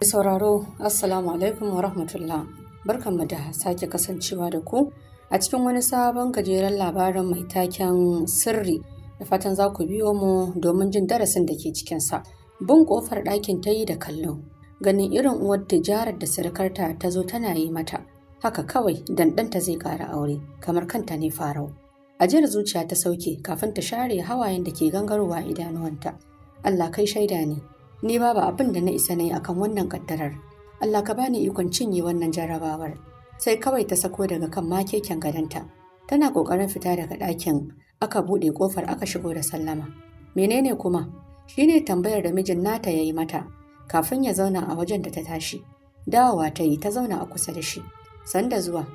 Sauraro Assalamu alaikum wa rahmatullah. Barkanmu da sake kasancewa da ku a cikin wani sabon gajeren labarin mai taken sirri, da fatan za ku biyo mu domin jin darasin da ke cikinsa. Bin ƙofar ɗakin ta yi da kallo, ganin irin uwar tijarar da surukarta ta zo tana yi mata, haka kawai dan ɗanta zai ƙara aure, kamar kanta ne farau. Ajiyar zuciya ta sauke kafin ta share hawayen da ke gangarowa idanuwanta. Allah kai shaida ne, ni babu abin da na isa ne akan wannan kaddarar. Allah ka bani ikon cinye wannan jarrabawar. Sai kawai ta sako daga kan makeken gadonta. Tana kokarin fita daga ɗakin, aka buɗe kofar aka shigo da sallama. Menene kuma? Shine tambayar da mijin nata yayi mata kafin ya zauna a wajen da ta tashi. Dawowa ta yi ta zauna a kusa da shi. Sanda zuwa,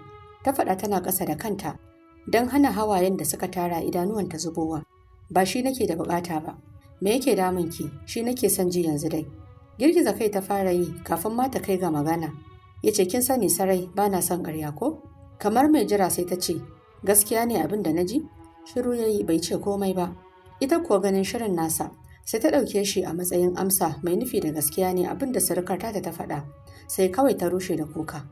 ta faɗa tana ƙasa da kanta don hana hawayen da suka tara idanuwanta zubowa. Ba shi nake da bukata ba. Me yake damun ki? Shi nake son ji yanzu dai. Girgiza kai ta fara yi kafin ma ta kai ga magana. Yace kin sani sarai bana son ƙarya ko? Kamar mai jira sai ta ce, gaskiya ne abin da na ji? Shiru yayi bai ce komai ba. Ita kuwa ganin shirin nasa, sai ta ɗauke shi a matsayin amsa mai nufi da gaskiya ne abin da surukar ta faɗa. Sai kawai ta rushe da kuka.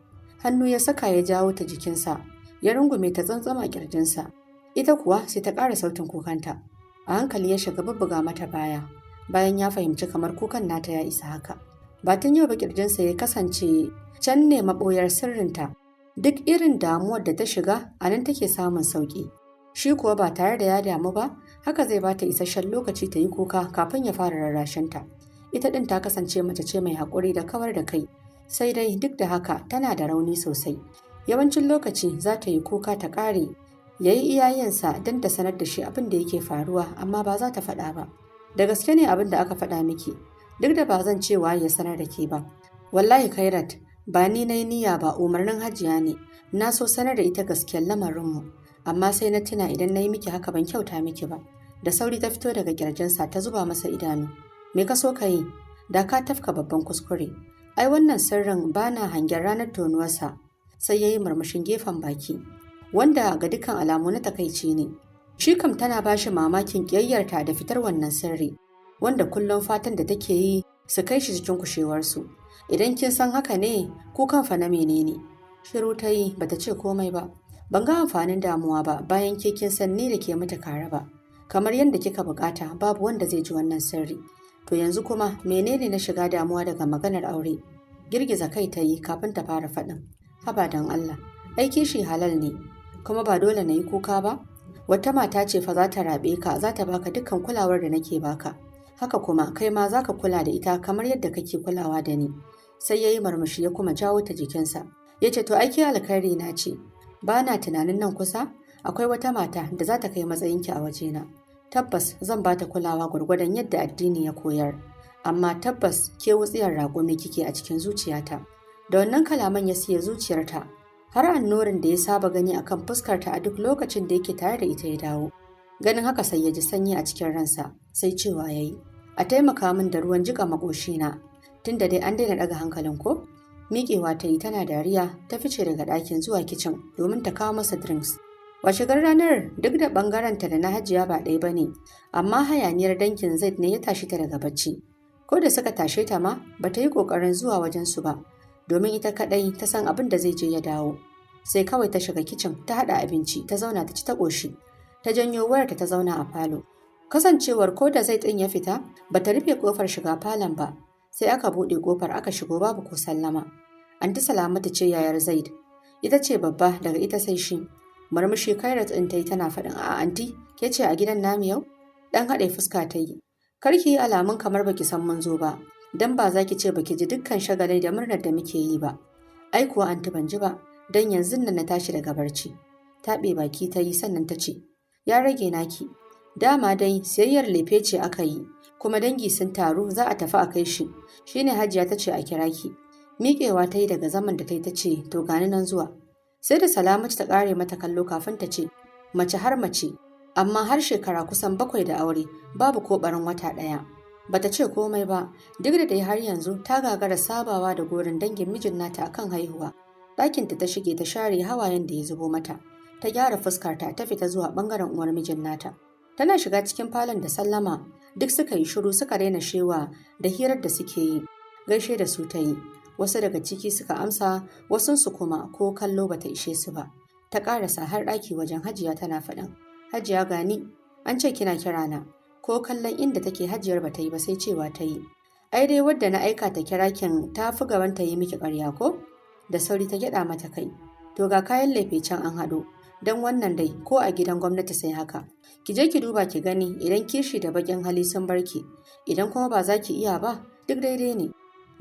Hannu ya saka ya jawo ta jikinsa, ya rungume ta tsantsama kirjinsa. Ita kuwa sai ta ƙara sautin kukanta. A hankali ya shiga bubbuga mata baya, bayan ya fahimci kamar kukan nata ya isa haka. Batun yau ba kirjinsa ya kasance can ne maɓoyar sirrinta. Duk irin damuwar da ta shiga a nan take samun sauƙi. Shi kuwa ba tare da ya damu ba, haka zai bata isasshen lokaci ta yi kuka kafin ya fara rarrashinta. Ita ɗin ta kasance mace ce mai haƙuri da kawar da kai, sai dai duk da haka tana da rauni sosai. Yawancin lokaci za ta yi kuka ta ƙare, ya yi iyayensa don ta sanar da shi abin da yake faruwa, amma ba za ta faɗa ba. Da gaske ne abin da aka faɗa miki, duk da ba zan cewa ya sanar da ke ba. Wallahi Khairat, ba ni na yi niyya ba, umarnin Hajiya ne. Na so sanar da ita gaskiyar lamarinmu, amma sai na tuna idan na yi miki haka ban kyauta miki ba. Da sauri ta fito daga kirjinsa ta zuba masa idanu. Me ka so ka yi? Da ka tafka babban kuskure. Ai wannan sirrin ba na hangen ranar tonuwarsa. Sai ya yi murmushin gefen baki, wanda ga dukkan alamu na takaici ne. Shi kam tana ba shi mamakin ƙiyayyarta da fitar wannan sirri, wanda kullum fatan da take yi su kai shi cikin kushewarsu. Idan kin san haka ne, ko kan fa na menene? Shiru ta yi bata ce komai ba. Ban ga amfanin damuwa ba bayan ke kin san ni da ke mata kare ba. Kamar yadda kika bukata, babu wanda zai ji wannan sirri. To yanzu kuma menene na shiga damuwa daga maganar aure? Girgiza kai ta yi kafin ta fara faɗin. Haba dan Allah, aiki shi halal ne, kuma ba dole na yi kuka ba? Wata mata ce fa za ta raɓe ka, za ta baka dukkan kulawar da nake baka. Haka kuma kai ma za ka kula da ita kamar yadda kake kulawa da ni. Sai ya yi murmushi ya kuma jawo ta jikinsa. Ya ce to aiki alkhairi na ce, ba na tunanin nan kusa akwai wata mata da za ta kai matsayinki a wajena. Tabbas zan ba ta kulawa gwargwadon yadda addini ya koyar. Amma tabbas ke wutsiyar raƙumi kike a cikin zuciyata. Da wannan kalaman ya siya zuciyarta, har annorin da ya saba gani akan fuskarta a duk lokacin da yake tare da ita ya dawo. Ganin haka sai ya ji sanyi a cikin ransa, sai cewa ya yi, a taimaka min da ruwan jiƙa maƙoshina, tunda dai an daina ɗaga hankalin ko? Miƙewa ta yi tana dariya, ta fice daga ɗakin zuwa kicin domin ta kawo masa drinks. Washegar ranar duk da ɓangarenta da na Hajiya ba ɗaya ba ne, amma hayaniyar dangin Zaid ne ya tashi ta daga bacci. Ko da suka tashe ta ma, ba ta yi ƙoƙarin zuwa wajensu ba, domin ita kaɗai ta san abin da zai je ya dawo. Sai kawai ta shiga kicin ta haɗa abinci ta zauna ta ci ta ƙoshi. Ta janyo wayarta ta zauna a falo. Kasancewar ko da Zaid ɗin ya fita, ba ta rufe ƙofar shiga falon ba. Sai aka buɗe ƙofar aka shigo babu ko sallama. Anti Salamatu ce yayar Zaid. Ita ce babba daga ita sai shi. Murmushi Khairat ɗin ta yi tana faɗin, a'a anti, ke ce a gidan namu yau? Ɗan haɗe fuska ta yi. Kar ki yi alamun kamar baki san mun zo ba, dan ba za ki ce baki ji dukkan shagalai da murnar da muke yi ba. Ai kuwa anti ban ji ba, dan yanzu nan na tashi daga barci. Taɓe baki ta yi sannan ta ce, ya rage naki. Dama dai siyayyar lefe ce aka yi, kuma dangi sun taru za a tafi a kai shi. Shine Hajiya ta ce a kira ki. Miƙewa ta yi daga zaman da ta yi ta ce, to gani nan zuwa. Sai da Salamatu ta ƙare mata kallo kafin ta ce, mace har mace, amma har shekara kusan 7 da aure, babu ko ɓarin wata ɗaya. Bata ce komai ba, duk da dai har yanzu ta gagara sabawa da gorin dangin mijin nata akan haihuwa. Ɗakinta ta shige ta share hawayen da ya zubo mata. Ta gyara fuskarta ta fita zuwa ɓangaren uwar mijin nata. Tana shiga cikin falon da sallama, duk suka yi shiru suka daina shewa da hirar da suke yi. gaishe da su ta yi. Wasu daga ciki suka amsa, wasunsu kuma ko kallo bata ishe su ba. Ta ƙarasa har ɗaki wajen Hajiya tana faɗin, Hajiya gani, an ce kina kira na. Ko kallon inda take Hajiyar bata yi ba sai cewa ta yi. Ai dai wadda na aika ta kira kin ta fi gaban ta yi miki ƙarya ko? Da sauri ta gyaɗa mata kai. To ga kayan lefe can an haɗo. Don wannan dai ko a gidan gwamnati sai haka. Ki je ki duba ki gani idan kishi da baƙin hali sun barki. Idan kuma ba za ki iya ba, duk daidai ne.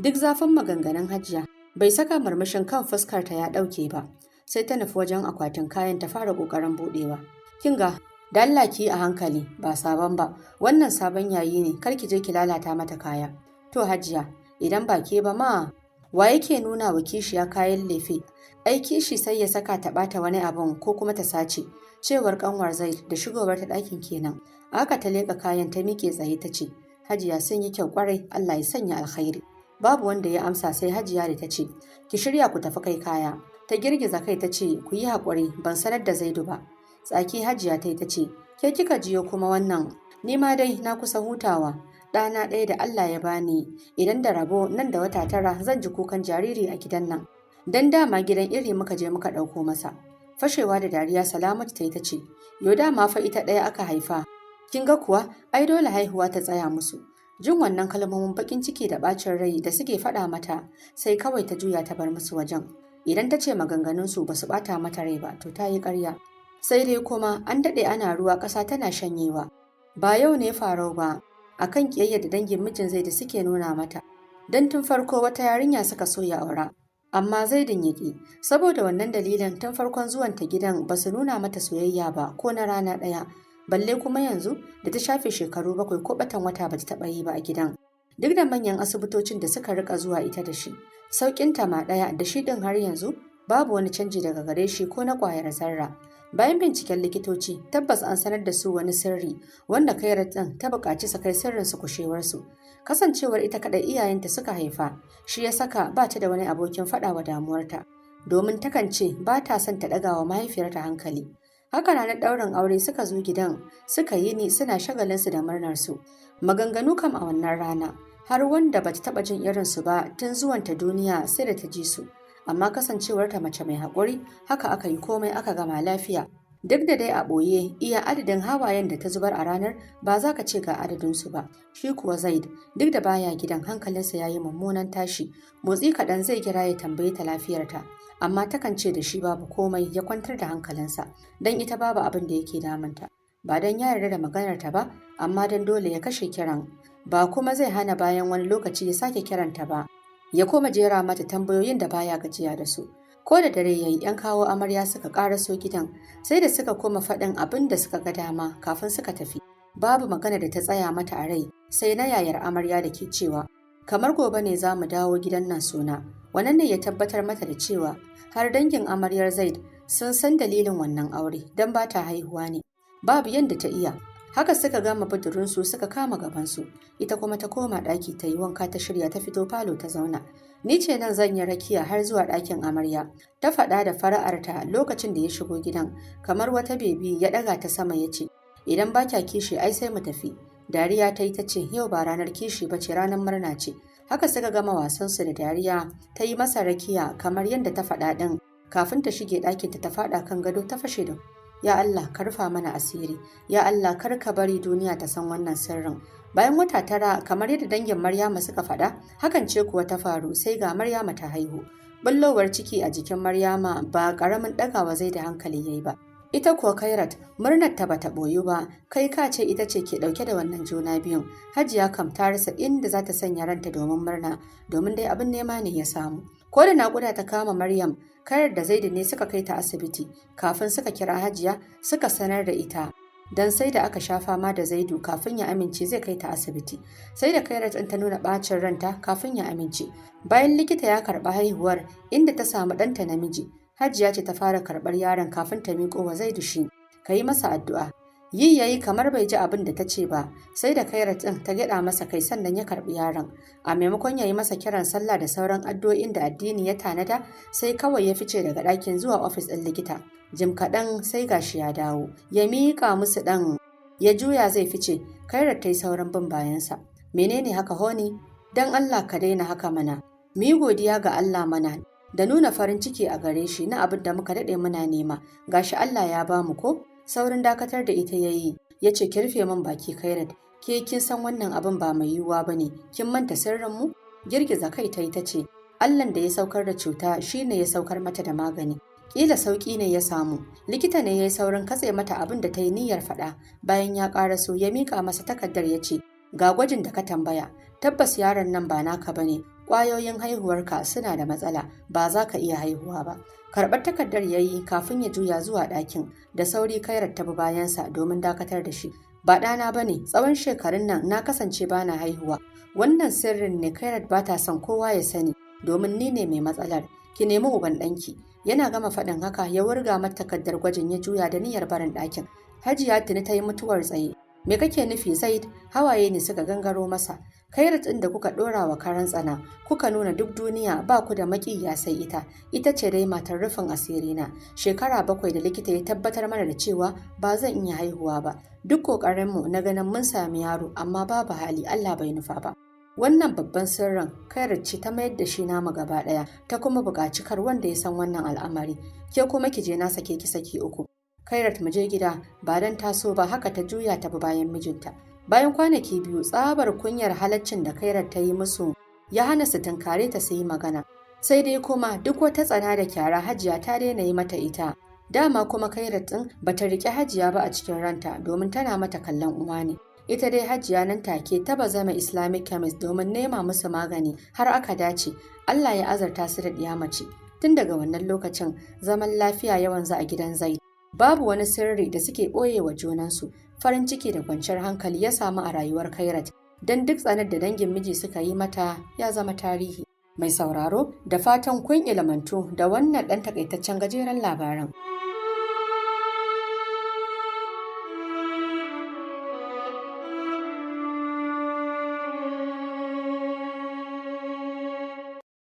Duk zafin maganganun Hajiya bai saka murmushin kan fuskarta ya ɗauke ba. Sai ta nufi wajen akwatin kayan ta fara ƙoƙarin buɗewa. Kin ga, da Allah ki a hankali ba sabon ba. Wannan sabon yayi ne, kar ki je ki lalata mata kaya. To Hajiya, idan ba ke ba ma, wa yake nuna wa kishiya kayan lefe? Ai kishi sai ya saka ta ɓata wani abun ko kuma ta sace. Cewar kanwar Zaid da shigowar ta ɗakin kenan. Aka ta leƙa kayan ta miƙe tsaye ta ce, Hajiya sun yi kyau ƙwarai, Allah ya sanya alkhairi. Babu wanda ya amsa sai Hajiya da ta ce, ki shirya ku tafi kai kaya. Ta girgiza kai ta ce, ku yi haƙuri, ban sanar da Zaidu ba. Tsaki Hajiya ta yi ta ce, ke kika jiyo kuma wannan? Ni ma dai na kusa hutawa. Ɗana ɗaya da Allah ya bani, idan da rabo nan da wata 9 zan ji kukan jariri a gidan nan. Dan dama gidan iri muka je muka ɗauko masa. Fashewa da dariya Salamatu ta yi ta ce, yau dama fa ita ɗaya aka haifa. Kin ga kuwa, ai dole haihuwa ta tsaya musu. Jin wannan kalmomin bakin ciki da bacin rai da suke faɗa mata, sai kawai ta juya ta bar musu wajen. Idan ta ce maganganunsu ba su ɓata mata rai ba, to ta yi ƙarya. Sai dai kuma an daɗe ana ruwa ƙasa tana shanyewa. Ba yau ne farau ba, akan ƙiyayya da dangin mijin Zaid da suke nuna mata. Dan tun farko wata yarinya suka so ya aura. Amma Zaidin ya ƙi, saboda wannan dalilin tun farkon zuwanta gidan ba su nuna mata soyayya ba ko na rana ɗaya. Balle kuma yanzu da ta shafe shekaru 7 ko batan wata ba ta taɓa yi ba a gidan. Duk da manyan asibitocin da suka rika zuwa ita da shi, sauƙinta ma ɗaya da shi ɗin har yanzu babu wani canji daga gare shi ko na ƙwayar zarra. Bayan binciken likitoci, tabbas an sanar da su wani sirri wanda Kairat ɗin ta buƙaci su kai sirrin su kushewarsu. Kasancewar ita kaɗai iyayenta suka haifa, shi ya saka ba ta da wani abokin faɗa wa damuwarta. Domin takan ce ba ta son ta ɗaga wa mahaifiyarta hankali. Haka ranar ɗaurin aure suka zo gidan, suka yi ni suna shagalinsu da murnarsu. Maganganu kam a wannan rana, har wanda ba ta taɓa jin irinsu ba tun zuwanta duniya sai da ta ji su. Amma kasancewarta mace mai haƙuri, haka aka yi komai aka gama lafiya. Duk da dai a ɓoye iya adadin hawayen da ta zubar a ranar ba za ka ce ga adadinsu ba. Shi kuwa Zaid, duk da baya gidan hankalinsa ya yi mummunan tashi, motsi kaɗan zai kira ya tambaye ta lafiyarta. Amma takan ce da shi babu komai ya kwantar da hankalinsa, don ita babu abin da yake damunta. Ba don ya yarda da maganarta ba, amma don dole ya kashe kiran. Ba kuma zai hana bayan wani lokaci ya sake kiranta ba. Ya koma jera mata tambayoyin da baya gajiya da su. Ko da dare yayi, 'yan kawo amarya suka ƙaraso gidan, sai da suka koma faɗin abin da suka ga dama kafin suka tafi. Babu magana da ta tsaya mata a rai, sai na yayar amarya da ke cewa, kamar gobe ne za mu dawo gidan nan suna. Wannan ne ya tabbatar mata da cewa har dangin amaryar Zaid sun san dalilin wannan aure, don ba ta haihuwa ne. Babu yadda ta iya. Haka suka gama budurinsu suka kama gabansu, ita kuma ta koma ɗaki ta yi wanka ta shirya ta fito falo ta zauna. Ni ce nan zan yi rakiya har zuwa ɗakin amarya, ta faɗa da fara'arta lokacin da ya shigo gidan, kamar wata bebi ya ɗaga ta sama ya ce, idan ba kya kishi ai sai mu tafi. Dariya ta yi ta ce, yau ba ranar kishi ba ce, ranar murna ce. Haka suka gama wasansu da dariya, ta yi masa rakiya kamar yadda ta faɗa ɗin, kafin ta shige ɗakinta ta faɗa kan gado ta fashe da Ya Allah, ka rufa mana asiri. Ya Allah, kar ka bari duniya ta san wannan sirrin. Bayan wata 9, kamar yadda dangin Maryama suka faɗa, hakan ce kuwa ta faru, sai ga Maryama ta haihu. Bullowar ciki a jikin Maryama ba ƙaramin ɗagawa zai da hankali yayi ba. Ita kuwa Kairat, murnar ta bata boyu ba, kai ka ce ita ce ke ɗauke da wannan juna biyun. Hajiya kam ta rasa inda za ta sanya ranta domin murna, domin dai abin nema ne ya samu. Ko da naƙuda ta kama Maryam, Kairat da Zaidu ne suka kai ta asibiti, kafin suka kira Hajiya suka sanar da ita. Dan sai da aka sha fama da Zaidu kafin ya amince zai kai ta asibiti. Sai da Kairat ɗin ta nuna ɓacin ranta kafin ya amince. Bayan likita ya karɓi haihuwar, inda ta samu ɗanta namiji, Hajiya ce ta fara karɓar yaron kafin ta miƙo wa Zaidu shi. Ka yi masa addu'a. Yi yayi kamar bai ji abin da ta ce ba, sai da Kairat ɗin ta gyaɗa masa kai sannan ya karɓi yaron. A maimakon ya yi masa kiran sallah da sauran addu'o'in da addini ya tanada, sai kawai ya fice daga ɗakin zuwa ofis ɗin likita. Jim kaɗan sai gashi ya dawo, ya miƙa musu ɗan, ya juya zai fice, Kairat ta yi sauran bin bayansa. Menene haka Honi? don Allah ka daina haka mana, mu yi godiya ga Allah mana da nuna farin ciki a gare shi na abin da muka daɗe muna nema, gashi Allah ya ba mu ko? Saurin dakatar da ita yayi, ya ce ki rufe min baki Khairat, ke kin san wannan abin ba mai yiwuwa ba ne, kin manta sirrin mu? Girgiza kai ta yi ta ce, Allahn da ya saukar da cuta shi ne ya saukar mata da magani. Ƙila sauƙi ne ya samu, likita ne ya yi saurin katse mata abin da ta yi niyyar faɗa, bayan ya ƙaraso ya miƙa masa takardar ya ce, ga gwajin da ka tambaya, tabbas yaron nan ba naka ba ne, ƙwayoyin haihuwarka suna da matsala, ba za ka iya haihuwa ba. Karɓar takardar ya yi kafin ya juya zuwa ɗakin, da sauri Khairat ta bi bayansa domin dakatar da shi. Ba ɗana ba ne, tsawon shekarun nan na kasance ba na haihuwa. Wannan sirrin ne Khairat ba ta son kowa ya sani, domin ni ne mai matsalar. Ki nemi uban ɗanki. Yana gama faɗin haka ya wurga mata takardar gwajin ya juya da niyyar barin ɗakin. Hajiya tuni ta yi mutuwar tsaye. Me kake nufi Zaid? Hawaye ne suka gangaro masa. Khairat ɗin da kuka ɗora wa karan tsana, kuka nuna duk duniya ba ku da maƙiya sai ita ce dai matar rufin asirina. Shekara 7 da likita ya tabbatar mana da cewa ba zan iya haihuwa ba. Duk ƙoƙarinmu na ganin mun sami yaro, amma babu hali, Allah bai nufa ba. Wannan babban sirrin Khairat ce ta mayar da shi namu gaba ɗaya, ta kuma buƙaci kar wanda ya san wannan al'amari. Ke kuma ki je na sake ki saki 3. Khairat mu je gida, ba dan taso ba, haka ta juya ta bi bayan mijinta. Bayan kwanaki 2 tsabar kunyar halaccin da Khairat ta yi musu ya hana su tunkare ta su yi magana. Sai dai kuma duk wata tsana da kyara Hajiya ta daina yi mata ita. Dama kuma Khairat ɗin bata riƙe Hajiya ba a cikin ranta, domin tana mata kallon uwa ne. Ita dai Hajiya nan take ta bazama Islamic chemist domin nema musu magani, har aka dace. Allah ya azarta su da ɗiya mace. Tun daga wannan lokacin zaman lafiya ya wanzu a gidan Zaid. Babu wani sirri da suke ɓoye wa junansu. Farin ciki da kwanciyar hankali ya samu a rayuwar Khairat, don duk tsanar da dangin miji suka yi mata ya zama tarihi. Mai sauraro, da fatan kun ilmantu da wannan ɗan takaitaccen gajeren labaran.